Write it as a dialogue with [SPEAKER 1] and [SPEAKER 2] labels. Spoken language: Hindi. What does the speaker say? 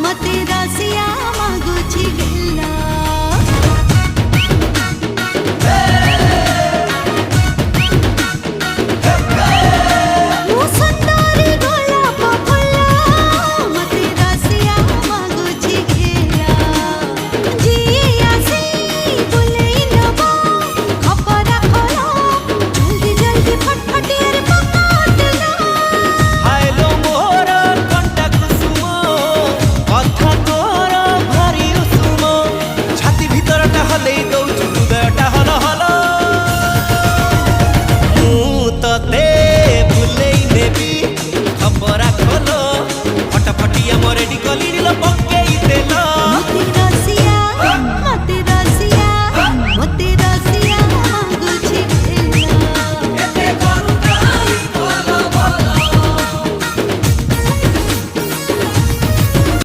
[SPEAKER 1] मते रसिया मागुची गेला मु सुंदरी गोलाप फुला मते रसिया मागुची गेला जी आसी बुलेई नबो खपरा खोलो जल्दी जल्दी फटफटिया रे पकाटला
[SPEAKER 2] हायलो मोर कंटा कुसुम कथा तोर भारी उसुम छाती भीतरटा हलेई दउछु हृदयटा हल हल मु तते भुलेई नेबी खपरा खोलो फटफटिया मोर रेडी कली लो पक्के